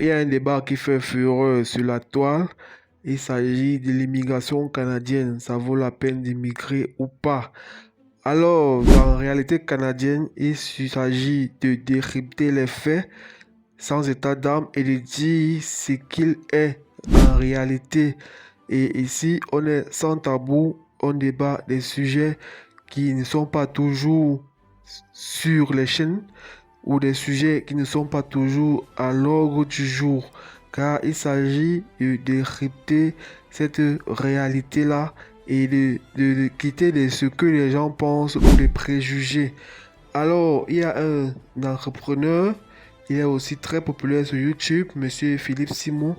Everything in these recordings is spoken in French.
il y a un débat qui fait fureur sur la toile. Il s'agit de l'immigration canadienne. Ça vaut la peine d'immigrer ou pas? Alors, dans la réalité canadienne, il s'agit de décrypter les faits sans état d'âme et de dire ce qu'il est en réalité. Et ici, on est sans tabou, on débat des sujets qui ne sont pas toujours sur les chaînes ou des sujets qui ne sont pas toujours à l'ordre du jour, car il s'agit de décrypter cette réalité-là et de quitter de ce que les gens pensent ou des préjugés. Alors, il y a un entrepreneur, il est aussi très populaire sur YouTube, Monsieur Philippe Simon,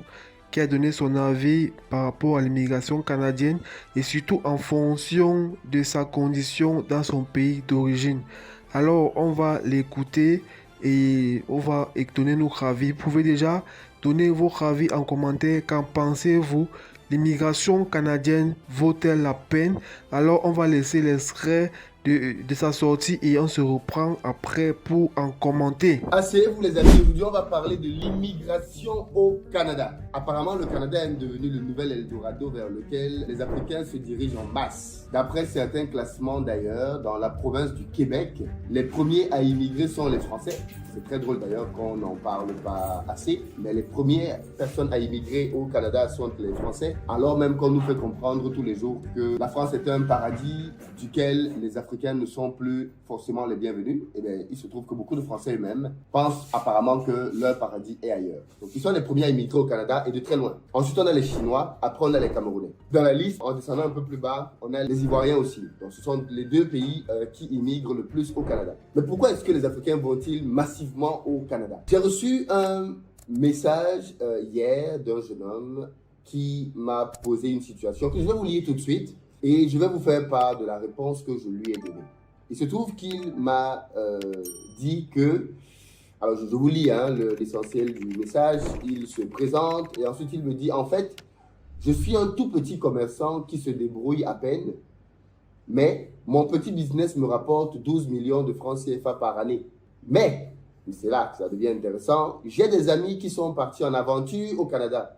qui a donné son avis par rapport à l'immigration canadienne et surtout en fonction de sa condition dans son pays d'origine. Alors, on va l'écouter et on va donner nos avis. Vous pouvez déjà donner vos avis en commentaire. Qu'en pensez-vous? L'immigration canadienne vaut-elle la peine? Alors, on va laisser l'extrait de sa sortie et on se reprend après pour en commenter. Asseyez-vous les amis, aujourd'hui on va parler de l'immigration au Canada. Apparemment le Canada est devenu le nouvel Eldorado vers lequel les Africains se dirigent en masse. D'après certains classements d'ailleurs, dans la province du Québec, les premiers à immigrer sont les Français. C'est très drôle d'ailleurs qu'on n'en parle pas assez, mais les premières personnes à immigrer au Canada sont les Français, alors même qu'on nous fait comprendre tous les jours que la France est un paradis duquel les Africains ne sont plus forcément les bienvenus. Et bien, il se trouve que beaucoup de Français eux-mêmes pensent apparemment que leur paradis est ailleurs. Donc, ils sont les premiers à immigrer au Canada et de très loin. Ensuite, on a les Chinois, après on a les Camerounais. Dans la liste, en descendant un peu plus bas, on a les Ivoiriens aussi. Donc, ce sont les deux pays qui immigrent le plus au Canada. Mais pourquoi est-ce que les Africains vont-ils massivement au Canada? J'ai reçu un message hier d'un jeune homme qui m'a posé une situation que je vais vous lire tout de suite et je vais vous faire part de la réponse que je lui ai donnée. Il se trouve qu'il m'a dit que, alors je vous lis l'essentiel du message, il se présente et ensuite il me dit, en fait, je suis un tout petit commerçant qui se débrouille à peine, mais mon petit business me rapporte 12 millions de francs CFA par année. Mais, c'est là que ça devient intéressant, j'ai des amis qui sont partis en aventure au Canada,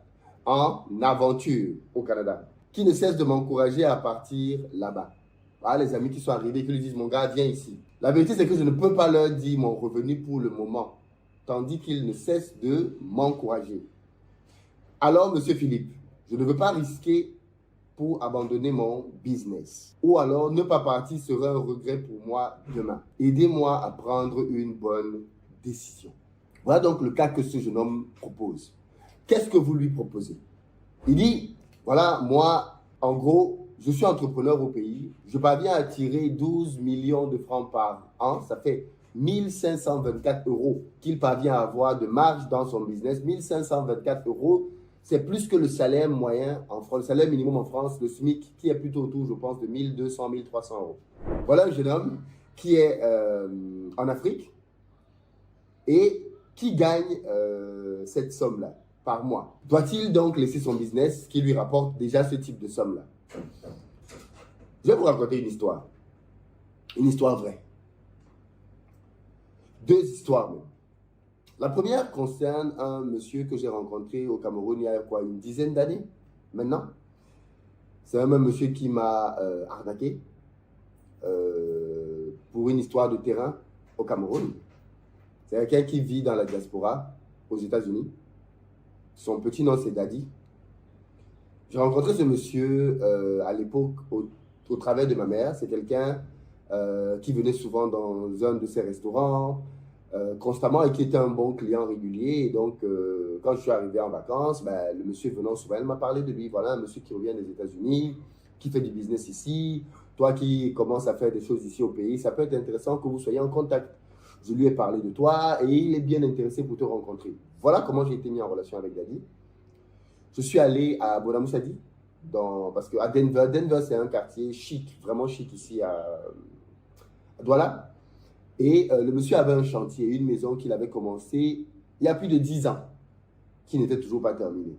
qui ne cessent de m'encourager à partir là-bas. Voilà les amis qui sont arrivés, qui lui disent, mon gars, viens ici. La vérité, c'est que je ne peux pas leur dire mon revenu pour le moment, tandis qu'ils ne cessent de m'encourager. Alors, monsieur Philippe, je ne veux pas risquer pour abandonner mon business. Ou alors, ne pas partir serait un regret pour moi demain. Aidez-moi à prendre une bonne décision. Voilà donc le cas que ce jeune homme propose. Qu'est-ce que vous lui proposez? Il dit, voilà, moi, en gros, je suis entrepreneur au pays, je parviens à tirer 12 millions de francs par an, ça fait 1524 euros qu'il parvient à avoir de marge dans son business. 1524 euros, c'est plus que le salaire moyen en France, le salaire minimum en France, le SMIC, qui est plutôt autour, je pense, de 1200, 1300 euros. Voilà un jeune homme qui est en Afrique et qui gagne cette somme-là par mois. Doit-il donc laisser son business qui lui rapporte déjà ce type de somme-là? Je vais vous raconter une histoire vraie. Deux histoires même. La première concerne un monsieur que j'ai rencontré au Cameroun il y a une dizaine d'années maintenant. C'est un même monsieur qui m'a arnaqué pour une histoire de terrain au Cameroun. C'est quelqu'un qui vit dans la diaspora aux États-Unis. Son petit nom, c'est Daddy. J'ai rencontré ce monsieur à l'époque au travers de ma mère. C'est quelqu'un qui venait souvent dans un de ses restaurants constamment et qui était un bon client régulier. Et donc, quand je suis arrivé en vacances, le monsieur venant souvent, elle m'a parlé de lui. Voilà, un monsieur qui revient des États-Unis, qui fait du business ici. Toi qui commences à faire des choses ici au pays, ça peut être intéressant que vous soyez en contact. Je lui ai parlé de toi et il est bien intéressé pour te rencontrer. Voilà comment j'ai été mis en relation avec Daddy. Je suis allé à Bonamoussadi, parce qu'à Denver, c'est un quartier chic, vraiment chic ici à Douala. Et le monsieur avait un chantier, une maison qu'il avait commencé il y a plus de 10 ans, qui n'était toujours pas terminée.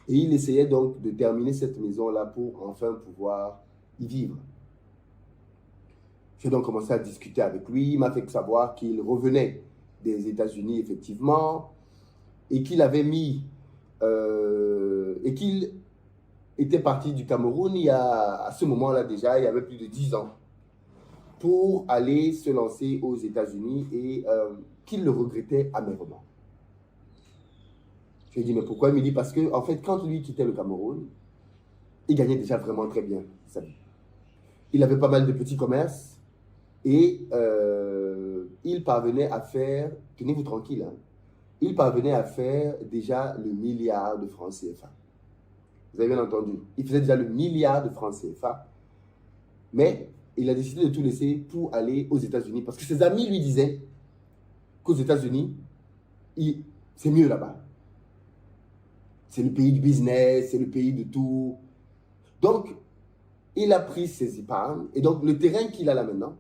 Et il essayait donc de terminer cette maison-là pour enfin pouvoir y vivre. J'ai donc commencé à discuter avec lui. Il m'a fait savoir qu'il revenait des États-Unis, effectivement. et qu'il avait mis et qu'il était parti du Cameroun à ce moment-là déjà, il y avait plus de 10 ans, pour aller se lancer aux États-Unis et qu'il le regrettait amèrement. Je lui ai dit, mais pourquoi? Il me dit, parce que, en fait, quand lui quittait le Cameroun, il gagnait déjà vraiment très bien sa vie. Il avait pas mal de petits commerces et il parvenait à faire, tenez-vous tranquille, hein, il parvenait à faire déjà le milliard de francs CFA. Vous avez bien entendu. Il faisait déjà le milliard de francs CFA. Mais il a décidé de tout laisser pour aller aux États-Unis parce que ses amis lui disaient qu'aux États-Unis, c'est mieux là-bas. C'est le pays du business, c'est le pays de tout. Donc, il a pris ses épargnes. Et donc, le terrain qu'il a là maintenant,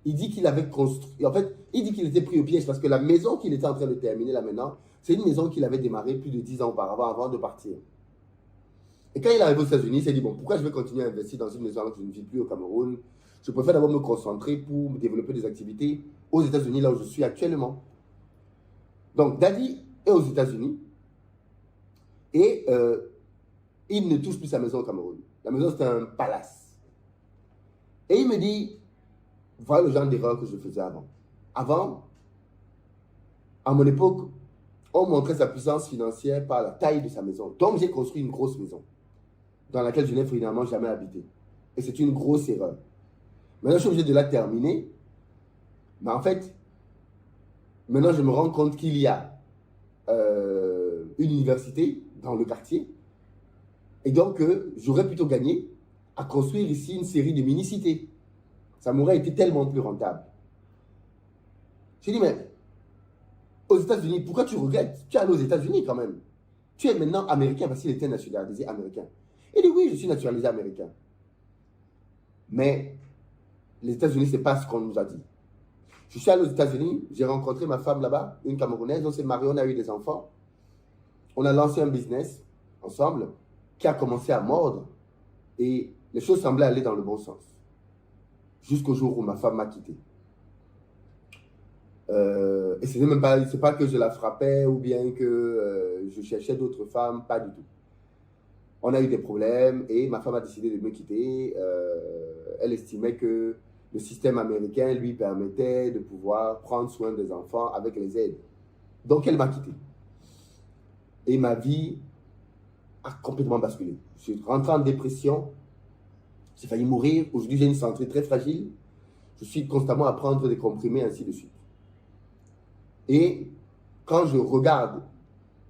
il dit qu'il avait construit. En fait, il dit qu'il était pris au piège parce que la maison qu'il était en train de terminer là maintenant, c'est une maison qu'il avait démarrée plus de 10 ans auparavant, avant de partir. Et quand il arrive aux États-Unis, il s'est dit, bon, pourquoi je vais continuer à investir dans une maison alors que je ne vis plus au Cameroun? Je préfère d'abord me concentrer pour développer des activités aux États-Unis, là où je suis actuellement. Donc, Daddy est aux États-Unis et il ne touche plus sa maison au Cameroun. La maison, c'était un palace. Et il me dit, voilà le genre d'erreur que je faisais avant. Avant, à mon époque, on montrait sa puissance financière par la taille de sa maison. Donc, j'ai construit une grosse maison dans laquelle je n'ai finalement jamais habité. Et c'est une grosse erreur. Maintenant, je suis obligé de la terminer. Mais en fait, maintenant, je me rends compte qu'il y a une université dans le quartier. Et donc, j'aurais plutôt gagné à construire ici une série de mini-cités. Ça m'aurait été tellement plus rentable. J'ai dit, mais aux États-Unis, pourquoi tu regrettes? Tu es allé aux États-Unis quand même. Tu es maintenant américain parce qu'il était nationalisé américain. Il dit, oui, je suis naturalisé américain. Mais les États-Unis, ce n'est pas ce qu'on nous a dit. Je suis allé aux États-Unis, j'ai rencontré ma femme là-bas, une Camerounaise, on s'est mariés, on a eu des enfants. On a lancé un business ensemble qui a commencé à mordre et les choses semblaient aller dans le bon sens. Jusqu'au jour où ma femme m'a quitté. Et ce n'est même pas, c'est pas que je la frappais ou bien que je cherchais d'autres femmes, pas du tout. On a eu des problèmes et ma femme a décidé de me quitter. Elle estimait que le système américain lui permettait de pouvoir prendre soin des enfants avec les aides. Donc elle m'a quitté. Et ma vie a complètement basculé. Je suis rentré en dépression. J'ai failli mourir. Aujourd'hui, j'ai une santé très fragile. Je suis constamment à prendre des comprimés, ainsi de suite. Et quand je regarde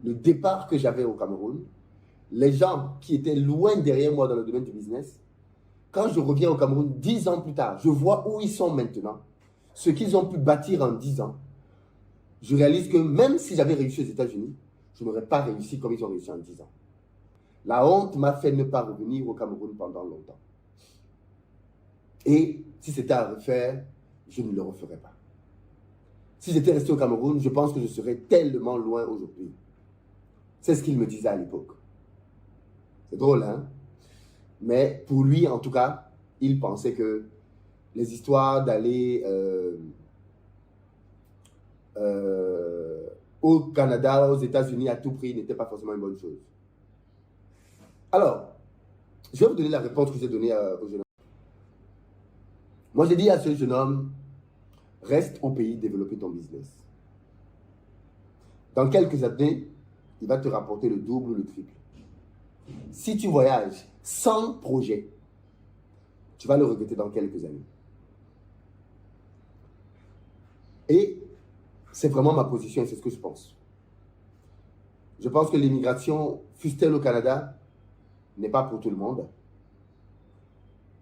le départ que j'avais au Cameroun, les gens qui étaient loin derrière moi dans le domaine du business, quand je reviens au Cameroun 10 ans plus tard, je vois où ils sont maintenant, ce qu'ils ont pu bâtir en 10 ans. Je réalise que même si j'avais réussi aux États-Unis, je n'aurais pas réussi comme ils ont réussi en 10 ans. La honte m'a fait ne pas revenir au Cameroun pendant longtemps. Et si c'était à refaire, je ne le referais pas. Si j'étais resté au Cameroun, je pense que je serais tellement loin aujourd'hui. C'est ce qu'il me disait à l'époque. C'est drôle, hein? Mais pour lui, en tout cas, il pensait que les histoires d'aller au Canada, aux États-Unis à tout prix n'étaient pas forcément une bonne chose. Alors, je vais vous donner la réponse que j'ai donnée au jeune homme. Moi, j'ai dit à ce jeune homme, reste au pays, développer ton business. Dans quelques années, il va te rapporter le double ou le triple. Si tu voyages sans projet, tu vas le regretter dans quelques années. Et c'est vraiment ma position et c'est ce que je pense. Je pense que l'immigration, fût-elle au Canada, n'est pas pour tout le monde.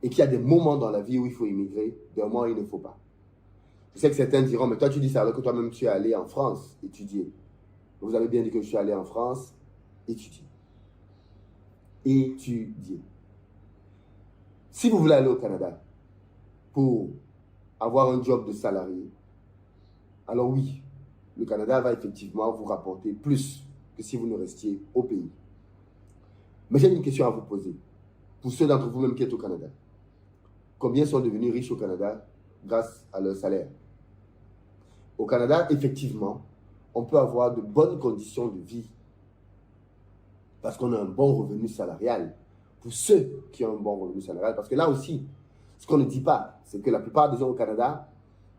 Et qu'il y a des moments dans la vie où il faut immigrer, des moments où il ne faut pas. Je sais que certains diront, mais toi tu dis ça alors que toi-même tu es allé en France étudier. Vous avez bien dit que je suis allé en France étudier. Étudier. Si vous voulez aller au Canada pour avoir un job de salarié, alors oui, le Canada va effectivement vous rapporter plus que si vous ne restiez au pays. Mais j'ai une question à vous poser. Pour ceux d'entre vous même qui êtes au Canada, combien sont devenus riches au Canada grâce à leur salaire? Au Canada, effectivement, on peut avoir de bonnes conditions de vie parce qu'on a un bon revenu salarial. Pour ceux qui ont un bon revenu salarial, parce que là aussi, ce qu'on ne dit pas, c'est que la plupart des gens au Canada,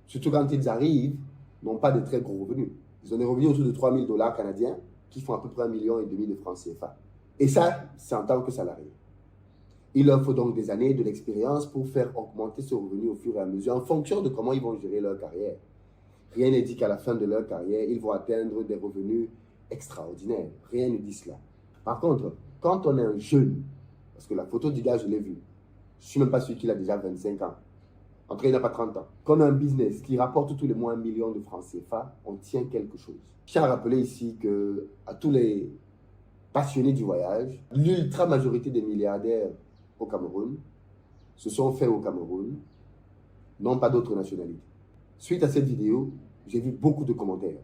surtout quand ils arrivent, n'ont pas de très gros revenus. Ils ont des revenus autour de 3 000 $ canadiens, qui font à peu près 1,5 million de francs CFA. Et ça, c'est en tant que salarié. Il leur faut donc des années de l'expérience pour faire augmenter ce revenu au fur et à mesure, en fonction de comment ils vont gérer leur carrière. Rien ne dit qu'à la fin de leur carrière, ils vont atteindre des revenus extraordinaires. Rien ne dit cela. Par contre, quand on est un jeune, parce que la photo du gars, je l'ai vue, je ne suis même pas sûr qu'il a déjà 25 ans. En tout cas, il n'a pas 30 ans. Quand on a un business qui rapporte tous les mois 1 million de francs CFA, on tient quelque chose. Je tiens à rappeler ici qu'à tous les passionnés du voyage, l'ultra majorité des milliardaires au Cameroun se sont faits au Cameroun, non pas d'autres nationalités. Suite à cette vidéo, j'ai vu beaucoup de commentaires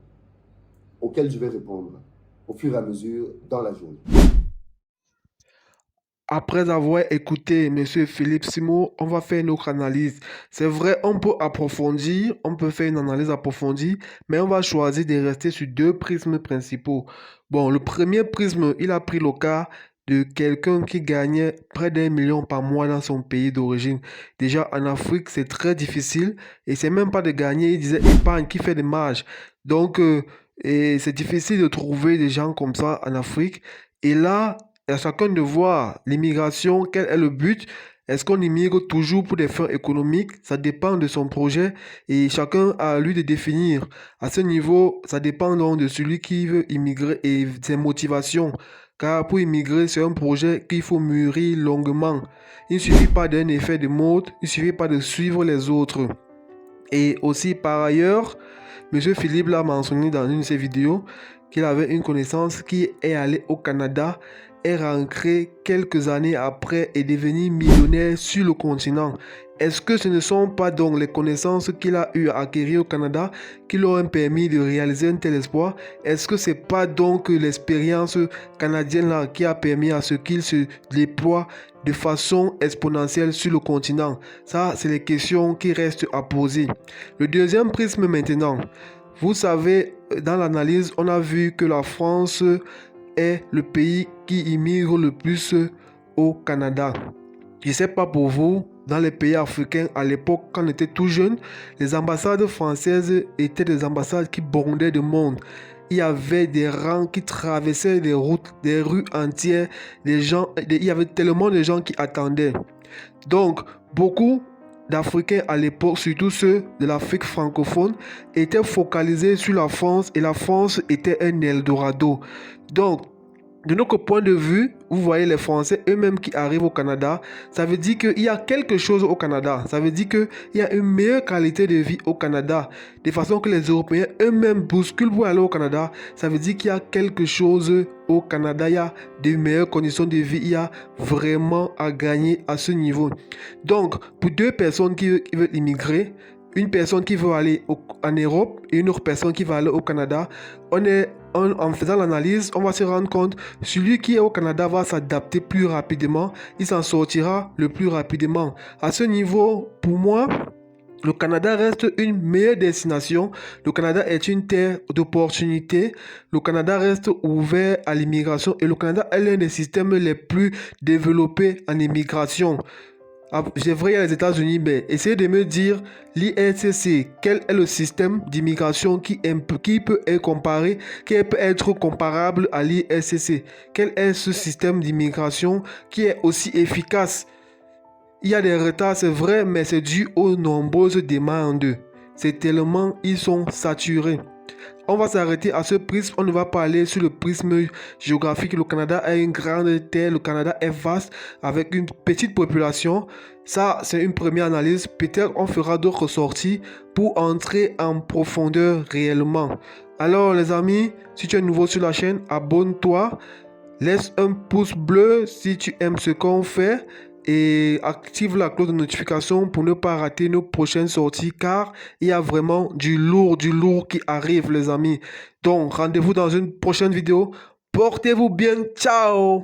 auxquels je vais répondre au fur et à mesure dans la journée. Après avoir écouté M. Philippe Simo, on va faire une autre analyse. C'est vrai, on peut approfondir, on peut faire une analyse approfondie, mais on va choisir de rester sur deux prismes principaux. Bon, le premier prisme, il a pris le cas de quelqu'un qui gagnait près d'1 million par mois dans son pays d'origine. Déjà, en Afrique, c'est très difficile et c'est même pas de gagner, il disait épargne qui fait des marges. Donc, et c'est difficile de trouver des gens comme ça en Afrique. Et là, à chacun de voir l'immigration, quel est le but. Est-ce qu'on immigre toujours pour des fins économiques? Ça dépend de son projet et chacun a à lui de définir. À ce niveau, ça dépend donc de celui qui veut immigrer et ses motivations. Car pour immigrer, c'est un projet qu'il faut mûrir longuement. Il ne suffit pas d'un effet de mode, il ne suffit pas de suivre les autres. Et aussi, par ailleurs, M. Philippe l'a mentionné dans une de ses vidéos qu'il avait une connaissance qui est allée au Canada, est rentré quelques années après et devenu millionnaire sur le continent. Est-ce que ce ne sont pas donc les connaissances qu'il a eu à acquérir au Canada qui lui ont permis de réaliser un tel espoir? Est-ce que ce n'est pas donc l'expérience canadienne là qui a permis à ce qu'il se déploie de façon exponentielle sur le continent? Ça, c'est les questions qui restent à poser. Le deuxième prisme maintenant. Vous savez, dans l'analyse, on a vu que la France est le pays qui immigre le plus au Canada. Je ne sais pas pour vous, dans les pays africains, à l'époque, quand on était tout jeune, les ambassades françaises étaient des ambassades qui bondaient de monde. Il y avait des rangs qui traversaient des routes, des rues entières, il y avait tellement de gens qui attendaient. Donc, beaucoup d'Africains à l'époque, surtout ceux de l'Afrique francophone, étaient focalisés sur la France et la France était un Eldorado. Donc, de notre point de vue, vous voyez les Français eux-mêmes qui arrivent au Canada, ça veut dire qu'il y a quelque chose au Canada. Ça veut dire qu'il y a une meilleure qualité de vie au Canada. De façon que les Européens eux-mêmes bousculent pour aller au Canada. Ça veut dire qu'il y a quelque chose au Canada. Il y a de meilleures conditions de vie. Il y a vraiment à gagner à ce niveau. Donc, pour deux personnes qui veulent immigrer, une personne qui veut aller en Europe et une autre personne qui va aller au Canada, en faisant l'analyse, on va se rendre compte celui qui est au Canada va s'adapter plus rapidement, il s'en sortira le plus rapidement. À ce niveau, pour moi, le Canada reste une meilleure destination. Le Canada est une terre d'opportunités. Le Canada reste ouvert à l'immigration et le Canada est l'un des systèmes les plus développés en immigration. C'est vrai, il y a les États-Unis, mais essayez de me dire, l'IRCC, quel est le système d'immigration qui peut être comparé, qui peut être comparable à l'IRCC? Quel est ce système d'immigration qui est aussi efficace? Il y a des retards, c'est vrai, mais c'est dû aux nombreuses demandes. C'est tellement, ils sont saturés. On va s'arrêter à ce prisme, on ne va pas aller sur le prisme géographique. Le Canada est une grande terre, le Canada est vaste avec une petite population. Ça, c'est une première analyse. Peut-être on fera d'autres sorties pour entrer en profondeur réellement. Alors les amis, si tu es nouveau sur la chaîne, abonne-toi. Laisse un pouce bleu si tu aimes ce qu'on fait. Et active la cloche de notification pour ne pas rater nos prochaines sorties car il y a vraiment du lourd qui arrive les amis. Donc rendez-vous dans une prochaine vidéo. Portez-vous bien. Ciao.